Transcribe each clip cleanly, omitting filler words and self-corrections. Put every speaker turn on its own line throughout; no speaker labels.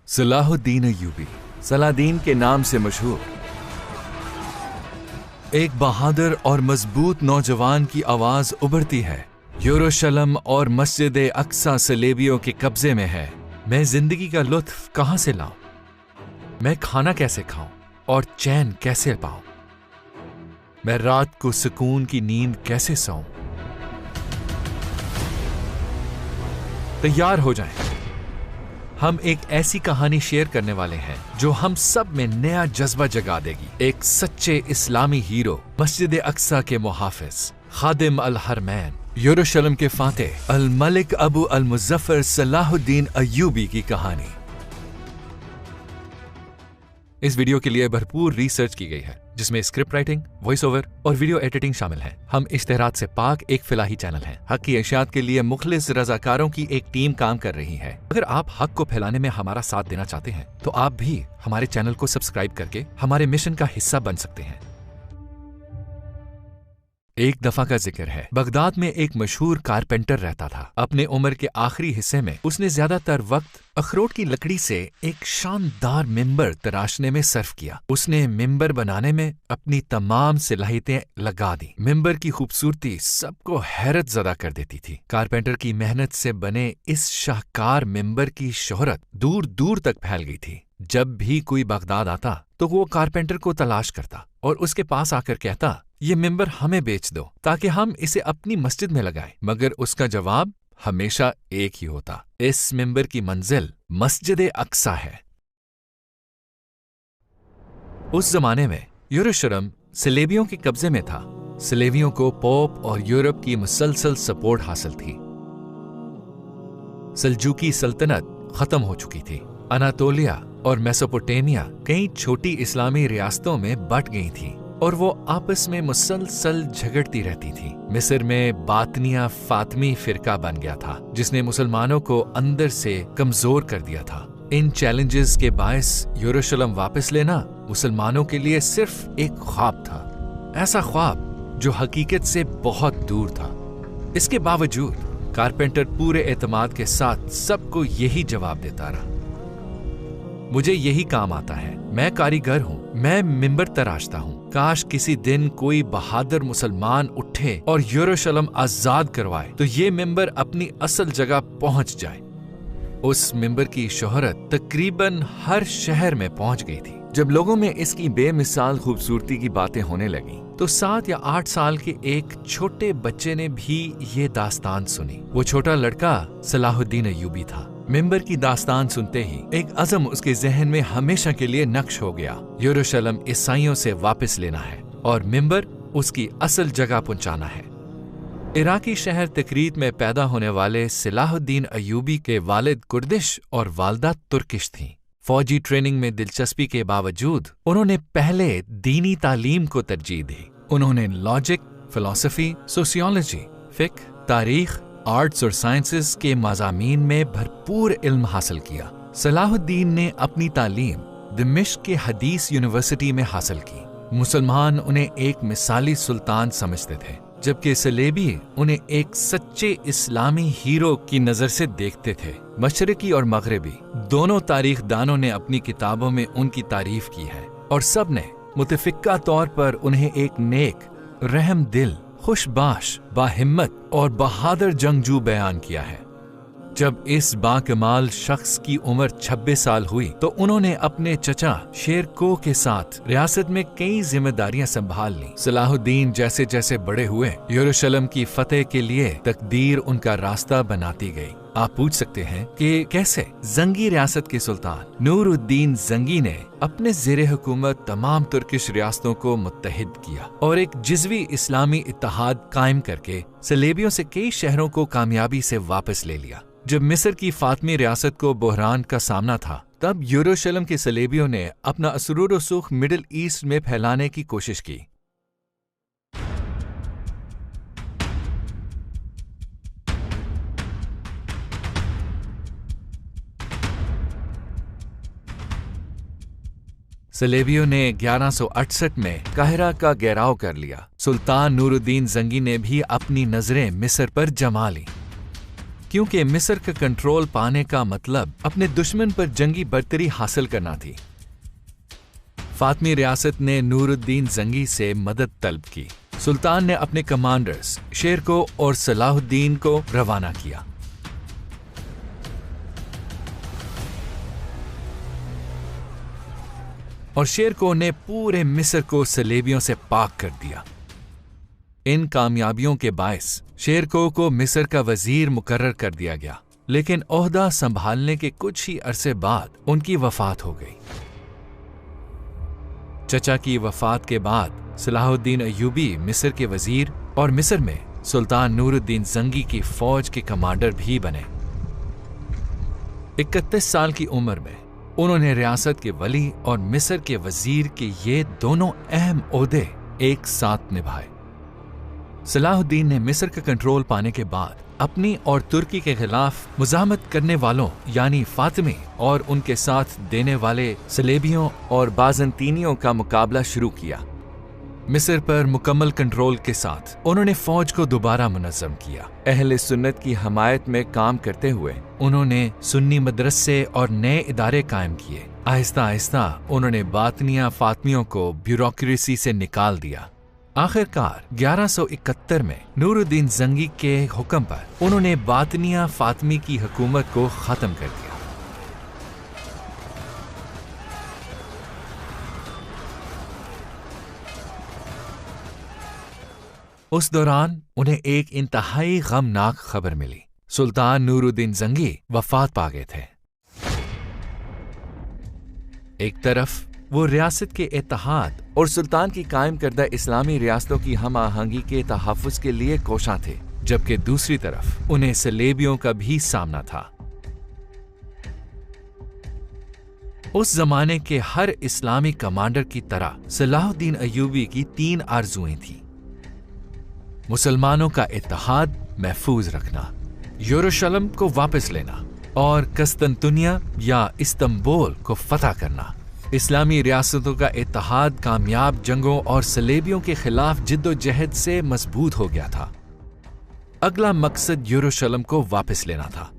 Salahuddin Ayyubi, Saladin के नाम से मशहूर, एक बहादुर और मजबूत नौजवान की आवाज उभरती है। यरूशलेम और मस्जिद अक्सा सलेबियों के कब्जे में है। मैं जिंदगी का लुत्फ कहां से लाऊं? मैं खाना कैसे खाऊं और चैन कैसे पाऊं? मैं रात को सुकून की नींद कैसे सोऊं? तैयार हो जाएं। हम एक ऐसी कहानी शेयर करने वाले हैं जो हम सब में नया जज्बा जगा देगी। एक सच्चे इस्लामी हीरो, मस्जिद अक्सा के मुहाफिज, खादिम अल हरमैन, यरूशलेम के फातेह अल मलिक अबू अल मुज़फ़्फ़र सलाहुद्दीन अय्यूबी की कहानी। इस वीडियो के लिए भरपूर रिसर्च की गई है, जिसमें स्क्रिप्ट राइटिंग, वॉइस ओवर और वीडियो एडिटिंग शामिल है। हम इश्तिहारात से पाक एक फिलाही चैनल है। हक की इशाअत के लिए मुखलिस रजाकारों की एक टीम काम कर रही है। अगर आप हक को फैलाने में हमारा साथ देना चाहते हैं तो आप भी हमारे चैनल को सब्सक्राइब करके हमारे मिशन का हिस्सा बन सकते हैं। एक दफा का जिक्र है, बगदाद में एक मशहूर कारपेंटर रहता था। अपने उम्र के आखिरी हिस्से में उसने ज्यादातर वक्त अखरोट की लकड़ी से एक शानदार मिंबर तराशने में सर्फ किया। उसने मिंबर बनाने में अपनी तमाम सलाहियतें लगा दी। मिंबर की खूबसूरती सबको हैरत ज़दा कर देती थी। कारपेंटर की मेहनत से बने इस शाहकार मिंबर की शोहरत दूर दूर तक फैल गई थी। जब भी कोई बगदाद आता तो वो कारपेंटर को तलाश करता और उसके पास आकर कहता, ये मिंबर हमें बेच दो ताकि हम इसे अपनी मस्जिद में लगाएं। मगर उसका जवाब हमेशा एक ही होता, इस मिंबर की मंजिल मस्जिद अक्सा है। उस जमाने में यरूशलेम सलेबियों के कब्जे में था। सलेबियों को पोप और यूरोप की मुसलसल सपोर्ट हासिल थी। सल्जूकी सल्तनत खत्म हो चुकी थी। अनातोलिया और मेसोपोटामिया कई छोटी इस्लामी रियासतों में बट गई थी और वो आपस में मुसलसल झगड़ती रहती थी। मिस्र में बातनिया फातमी फिरका बन गया था, जिसने मुसलमानों को अंदर से कमजोर कर दिया था। इन चैलेंजेस के बायस यरूशलेम वापस लेना मुसलमानों के लिए सिर्फ एक ख्वाब था, ऐसा ख्वाब जो हकीकत से बहुत दूर था। इसके बावजूद कारपेंटर पूरे एतमाद के साथ सबको यही जवाब देता रहा, मुझे यही काम आता है, मैं कारीगर हूँ, मैं मिंबर तराशता हूँ। काश किसी दिन कोई बहादुर मुसलमान उठे और यरूशलेम आजाद करवाए तो ये मिंबर अपनी असल जगह पहुंच जाए। उस मिंबर की शोहरत तकरीबन हर शहर में पहुंच गई थी। जब लोगों में इसकी बेमिसाल खूबसूरती की बातें होने लगी तो 7 या 8 साल के एक छोटे बच्चे ने भी ये दास्तान सुनी। वो छोटा लड़का सलाहुद्दीन अय्यूबी था। मिंबर की दास्तान सुनते ही एक अज़म उसके जहन में हमेशा के लिए नक्श हो गया। यरूशलेम ईसाइयों से वापस लेना है और मिंबर उसकी असल जगह पहुंचाना है। इराकी शहर तकरीत में पैदा होने वाले सलाहुद्दीन अय्यूबी के वालिद कुर्दिश और वालदा तुर्किश थीं। फौजी ट्रेनिंग में दिलचस्पी के बावजूद उन्होंने पहले दीनी तालीम को तरजीह दी। उन्होंने लॉजिक, फिलॉसफी, सोशियोलॉजी, फिक्र, तारीख, आर्ट्स और साइंसेस के मज़ामीन में भरपूर इल्म हासिल किया। सलाहुद्दीन ने अपनी तालीम दिमिश्क के हदीस यूनिवर्सिटी में हासिल की। मुसलमान उन्हें एक मिसाली सुल्तान समझते थे, जबकि सलेबी उन्हें एक सच्चे इस्लामी हीरो की नज़र से देखते थे। मशरिकी और मगरिबी दोनों तारीख दानों ने अपनी किताबों में उनकी तारीफ की है और सब ने मुतफिक्का तौर पर उन्हें एक नेक, रहम दिल, खुशबाश, बाहिम्मत और बहादुर जंगजू बयान किया है। जब इस बाकमाल शख्स की उम्र 26 साल हुई तो उन्होंने अपने चचा शेरको के साथ रियासत में कई जिम्मेदारियां संभाल ली। सलाहुद्दीन जैसे जैसे बड़े हुए, यरूशलेम की फतेह के लिए तकदीर उनका रास्ता बनाती गई। आप पूछ सकते हैं कि कैसे? जंगी रियासत के सुल्तान नूरुद्दीन जंगी ने अपने ज़ेरे हुकूमत तमाम तुर्किश रियासतों को मुत्तहिद किया और एक जिज़वी इस्लामी इत्तेहाद कायम करके सलेबियों से कई शहरों को कामयाबी से वापस ले लिया। जब मिस्र की फातमी रियासत को बहरान का सामना था, तब यरूशलेम के सलेबियों ने अपना असरूर व सुख मिडिल ईस्ट में फैलाने की कोशिश की। सलेबियों ने 1168 में काहिरा का घेराव कर लिया। सुल्तान नूरुद्दीन जंगी ने भी अपनी नजरें मिस्र पर जमा ली। क्योंकि मिस्र का कंट्रोल पाने का मतलब अपने दुश्मन पर जंगी बर्तरी हासिल करना थी। फातमी रियासत ने नूरुद्दीन जंगी से मदद तलब की। सुल्तान ने अपने कमांडर्स शेरको और सलाहुद्दीन को रवाना किया। और शेरको ने पूरे मिस्र को सलेबियों से पाक कर दिया। इन कामयाबियों के बायस शेरको को मिस्र का वजीर मुकर्रर कर दिया गया, लेकिन ओहदा संभालने के कुछ ही अरसे बाद उनकी वफात हो गई। चचा की वफात के बाद सलाहुद्दीन अय्यूबी मिस्र के वजीर और मिस्र में सुल्तान नूरुद्दीन जंगी की फौज के कमांडर भी बने। 31 साल की उम्र में उन्होंने रियासत के वली और मिस्र के वजीर के ये दोनों अहम ओहदे एक साथ निभाए। सलाहुद्दीन ने मिस्र का कंट्रोल पाने के बाद अपनी और तुर्की के खिलाफ मुजाहमत करने वालों यानी फातिमी और उनके साथ देने वाले सलेबियों और बाज़ंतीनियों का मुकाबला शुरू किया। मिस्र पर मुकम्मल कंट्रोल के साथ उन्होंने फौज को दोबारा मुनज़्ज़म किया। अहले सुन्नत की हमायत में काम करते हुए उन्होंने सुन्नी मदरसे और नए इदारे कायम किए। आहिस्ता आहिस्ता उन्होंने बातनिया फातमियों को ब्यूरोक्रेसी से निकाल दिया। आखिरकार 1171 में नूरुद्दीन जंगी के हुक्म पर उन्होंने बातनिया फातमी की हुकूमत को खत्म कर दिया। उस दौरान उन्हें एक इंतहाई गमनाक खबर मिली। सुल्तान नूरुद्दीन जंगी वफात पा गए थे। एक तरफ वो रियासत के इत्तेहाद और सुल्तान की कायम करदा इस्लामी रियासतों की हम आहंगी के तहफ़्फ़ुज़ के लिए कोशां थे, जबकि दूसरी तरफ उन्हें सलेबियों का भी सामना था। उस जमाने के हर इस्लामी कमांडर की तरह सलाहुद्दीन अय्यूबी की 3 आरज़ुएं थीं। मुसलमानों का इत्तेहाद महफूज रखना, यरूशलेम को वापस लेना और कस्तंतुनिया या इस्तांबुल को फतह करना। इस्लामी रियासतों का इत्तेहाद कामयाब जंगों और सलेबियों के खिलाफ जिद्दोजहद से मजबूत हो गया था। अगला मकसद यरूशलेम को वापस लेना था।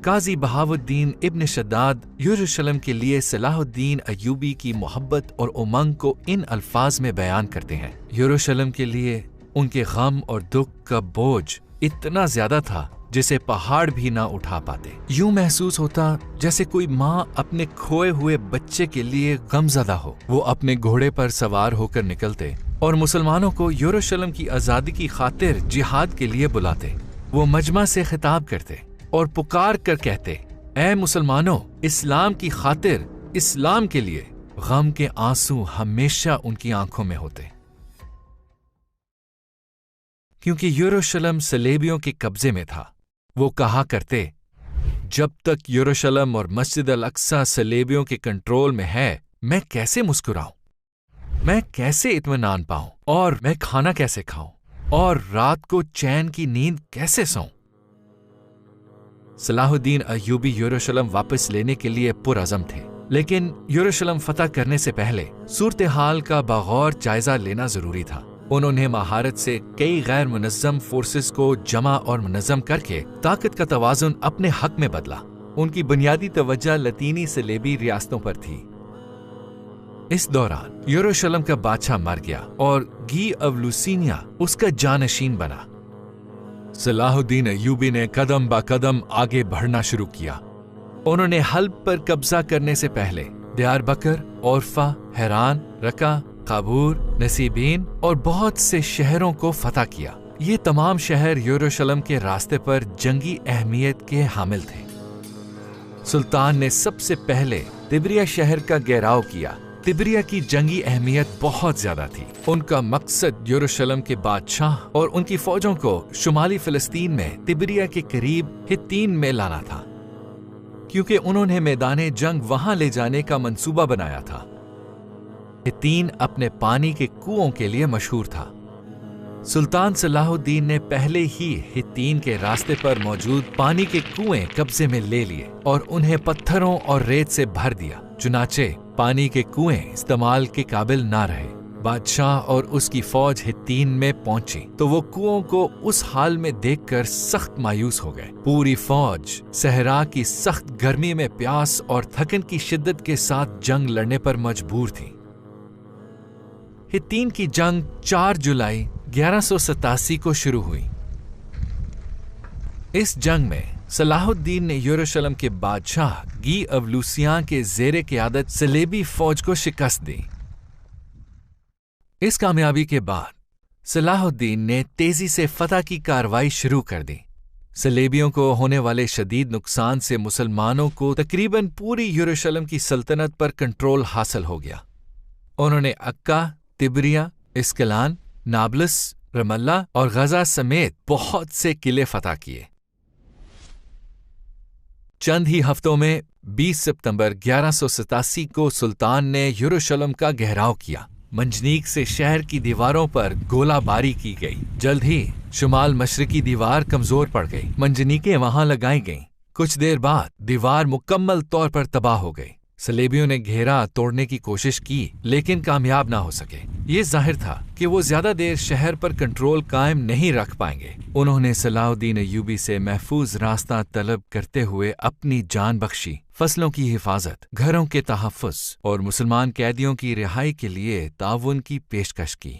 काजी बहाउद्दीन इब्न शद्दाद यरूशलेम के लिए सलाहुद्दीन अय्यूबी की मोहब्बत और उमंग को इन अल्फाज में बयान करते हैं। यरूशलेम के लिए उनके गम और दुख का बोझ इतना ज्यादा था जिसे पहाड़ भी ना उठा पाते। यूं महसूस होता जैसे कोई माँ अपने खोए हुए बच्चे के लिए गमज़दा हो। वो अपने घोड़े पर सवार होकर निकलते और मुसलमानों को यरूशलेम की आज़ादी की खातिर जिहाद के लिए बुलाते। वो मजमा से खिताब करते और पुकार कर कहते, ऐ मुसलमानों, इस्लाम की खातिर, इस्लाम के लिए। गम के आंसू हमेशा उनकी आंखों में होते, क्योंकि यरूशलेम सलेबियों के कब्जे में था। वो कहा करते, जब तक यरूशलेम और मस्जिद अल अक्सा सलेबियों के कंट्रोल में है, मैं कैसे मुस्कुराऊं, मैं कैसे इत्मीनान पाऊं, और मैं खाना कैसे खाऊं, और रात को चैन की नींद कैसे सोऊं। सलाहुद्दीन अय्यूबी यरूशलेम वापस लेने के लिए पुरअज़म थे, लेकिन यरूशलेम फतह करने से पहले सूरत हाल का बगौर जायजा लेना जरूरी था। उन्होंने महारत से कई गैर मुनज़्ज़म फोर्सेस को जमा और मुनज़्ज़म करके ताकत का तवाज़ुन अपने हक में बदला। उनकी बुनियादी तवज्जो लतीनी सलेबी रियासतों पर थी। इस दौरान यरूशलेम का बादशाह मर गया और गी ऑफ लुसिनिया उसका जानशीन बना। सलाहुद्दीन अय्यूबी ने कदम ब कदम आगे बढ़ना शुरू किया। उन्होंने हल्ब पर कब्जा करने से पहले दियारबकर, औरफा, हैरान, रका, काबूर, नसीबीन और बहुत से शहरों को फतह किया। ये तमाम शहर यरूशलेम के रास्ते पर जंगी अहमियत के हामिल थे। सुल्तान ने सबसे पहले तिब्रिया शहर का घेराव किया। तिब्रिया की जंगी अहमियत बहुत ज्यादा थी। उनका मकसद यरूशलेम के बादशाह और उनकी फौजों को शुमाली फिलिस्तीन में तिब्रिया के करीब हित्तीन में लाना था, क्योंकि उन्होंने मैदाने जंग वहां ले जाने का मंसूबा बनाया था। हित्तीन अपने पानी के कुओं के लिए मशहूर था। सुल्तान सलाहुद्दीन ने पहले ही हित्तीन के रास्ते पर मौजूद पानी के कुएं कब्जे में ले लिए और उन्हें पत्थरों और रेत से भर दिया। चुनाचे पानी के कुएं इस्तेमाल के काबिल ना रहे। بادشاہ اور اس کی فوج ہتین میں پہنچی تو وہ کنووں کو اس حال میں دیکھ کر سخت مایوس ہو گئے۔ پوری فوج صحرا کی سخت گرمی میں پیاس اور تھکن کی شدت کے ساتھ جنگ لڑنے پر مجبور تھی۔ ہتین کی جنگ 4 جولائی 1187 کو شروع ہوئی۔ اس جنگ میں صلاح الدین نے یروشلم کے بادشاہ گی اولوسیاں کے زیر قیادت صلیبی فوج کو شکست دی۔ اس کامیابی کے بعد صلاح الدین نے تیزی سے فتح کی کارروائی شروع کر دی۔ صلیبیوں کو ہونے والے شدید نقصان سے مسلمانوں کو تقریباً پوری یروشلم کی سلطنت پر کنٹرول حاصل ہو گیا۔ انہوں نے عکا، تبریہ، اسکلان، نابلس، رم اللہ اور غزہ سمیت بہت سے قلعے فتح کیے۔ چند ہی ہفتوں میں 20 ستمبر 1187 کو سلطان نے یروشلم کا گھیراؤ کیا۔ منجنیق سے شہر کی دیواروں پر گولہ باری کی گئی۔ جلد ہی شمال مشرقی دیوار کمزور پڑ گئی۔ منجنیقیں وہاں لگائی گئیں۔ کچھ دیر بعد دیوار مکمل طور پر تباہ ہو گئی۔ صلیبیوں نے گھیرا توڑنے کی کوشش کی لیکن کامیاب نہ ہو سکے۔ یہ ظاہر تھا کہ وہ زیادہ دیر شہر پر کنٹرول قائم نہیں رکھ پائیں گے۔ انہوں نے صلاح الدین ایوبی سے محفوظ راستہ طلب کرتے ہوئے اپنی جان بخشی، فصلوں کی حفاظت، گھروں کے تحفظ اور مسلمان قیدیوں کی رہائی کے لیے تعاون کی پیشکش کی۔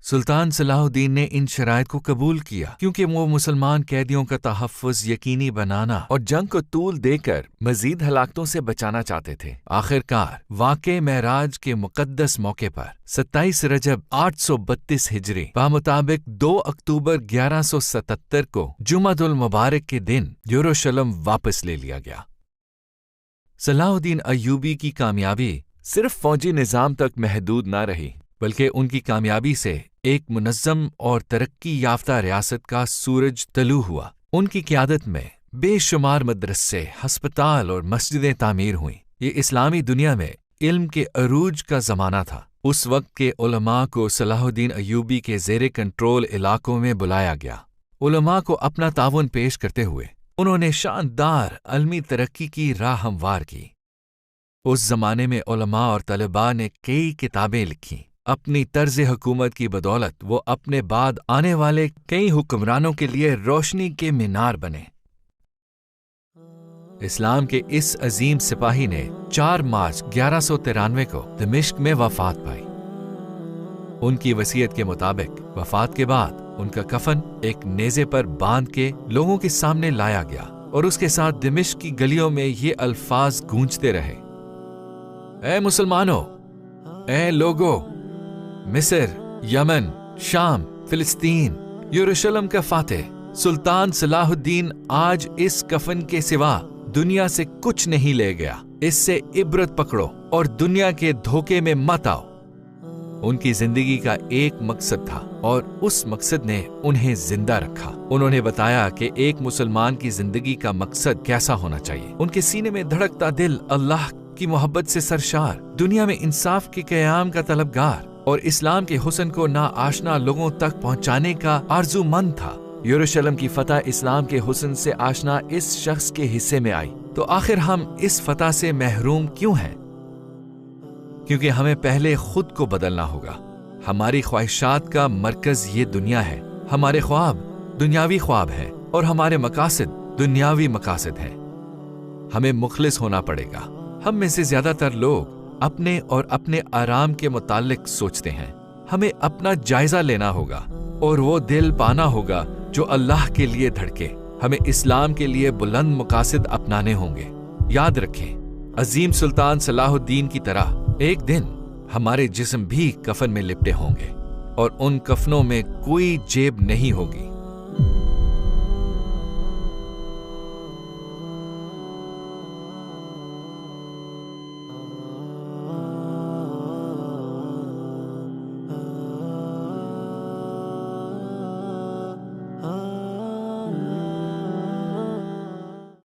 سلطان صلاح الدین نے ان شرائط کو قبول کیا کیونکہ وہ مسلمان قیدیوں کا تحفظ یقینی بنانا اور جنگ کو طول دے کر مزید ہلاکتوں سے بچانا چاہتے تھے۔ آخر کار واقع معراج کے مقدس موقع پر 27 رجب 832 ہجری بمطابق 2 اکتوبر 1177 کو جمعہ المبارک کے دن یروشلم واپس لے لیا گیا۔ صلاح الدین ایوبی کی کامیابی صرف فوجی نظام تک محدود نہ رہی بلکہ ان کی کامیابی سے ایک منظم اور ترقی یافتہ ریاست کا سورج طلوع ہوا۔ ان کی قیادت میں بے شمار مدرسے، ہسپتال اور مسجدیں تعمیر ہوئیں۔ یہ اسلامی دنیا میں علم کے عروج کا زمانہ تھا۔ اس وقت کے علماء کو صلاح الدین ایوبی کے زیر کنٹرول علاقوں میں بلایا گیا۔ علماء کو اپنا تعاون پیش کرتے ہوئے انہوں نے شاندار علمی ترقی کی راہ ہموار کی۔ اس زمانے میں علماء اور طلباء نے کئی کتابیں لکھیں۔ اپنی طرز حکومت کی بدولت وہ اپنے بعد آنے والے کئی حکمرانوں کے لیے روشنی کے مینار بنے۔ اسلام کے اس عظیم سپاہی نے 4 مارچ 1193 کو دمشق میں وفات پائی۔ ان کی وصیت کے مطابق وفات کے بعد ان کا کفن ایک نیزے پر باندھ کے لوگوں کے سامنے لایا گیا اور اس کے ساتھ دمشق کی گلیوں میں یہ الفاظ گونجتے رہے: اے مسلمانوں، اے لوگو، مصر، یمن، شام، فلسطین، یروشلم کا فاتح سلطان صلاح الدین آج اس کفن کے سوا دنیا سے کچھ نہیں لے گیا۔ اس سے عبرت پکڑو اور دنیا کے دھوکے میں مت آؤ۔ ان کی زندگی کا ایک مقصد تھا اور اس مقصد نے انہیں زندہ رکھا۔ انہوں نے بتایا کہ ایک مسلمان کی زندگی کا مقصد کیسا ہونا چاہیے۔ ان کے سینے میں دھڑکتا دل اللہ کی محبت سے سرشار، دنیا میں انصاف کے قیام کا طلبگار اور اسلام کے حسن کو ناآشنا لوگوں تک پہنچانے کا آرزو مند تھا۔ یروشلم کی فتح اسلام کے حسن سے آشنا اس شخص کے حصے میں آئی تو آخر ہم اس فتح سے محروم کیوں ہیں؟ کیونکہ ہمیں پہلے خود کو بدلنا ہوگا۔ ہماری خواہشات کا مرکز یہ دنیا ہے، ہمارے خواب دنیاوی خواب ہیں اور ہمارے مقاصد دنیاوی مقاصد ہیں۔ ہمیں مخلص ہونا پڑے گا۔ ہم میں سے زیادہ تر لوگ اپنے اور اپنے آرام کے متعلق سوچتے ہیں۔ ہمیں اپنا جائزہ لینا ہوگا اور وہ دل پانا ہوگا جو اللہ کے لیے دھڑکے۔ ہمیں اسلام کے لیے بلند مقاصد اپنانے ہوں گے۔ یاد رکھیں، عظیم سلطان صلاح الدین کی طرح ایک دن ہمارے جسم بھی کفن میں لپٹے ہوں گے اور ان کفنوں میں کوئی جیب نہیں ہوگی۔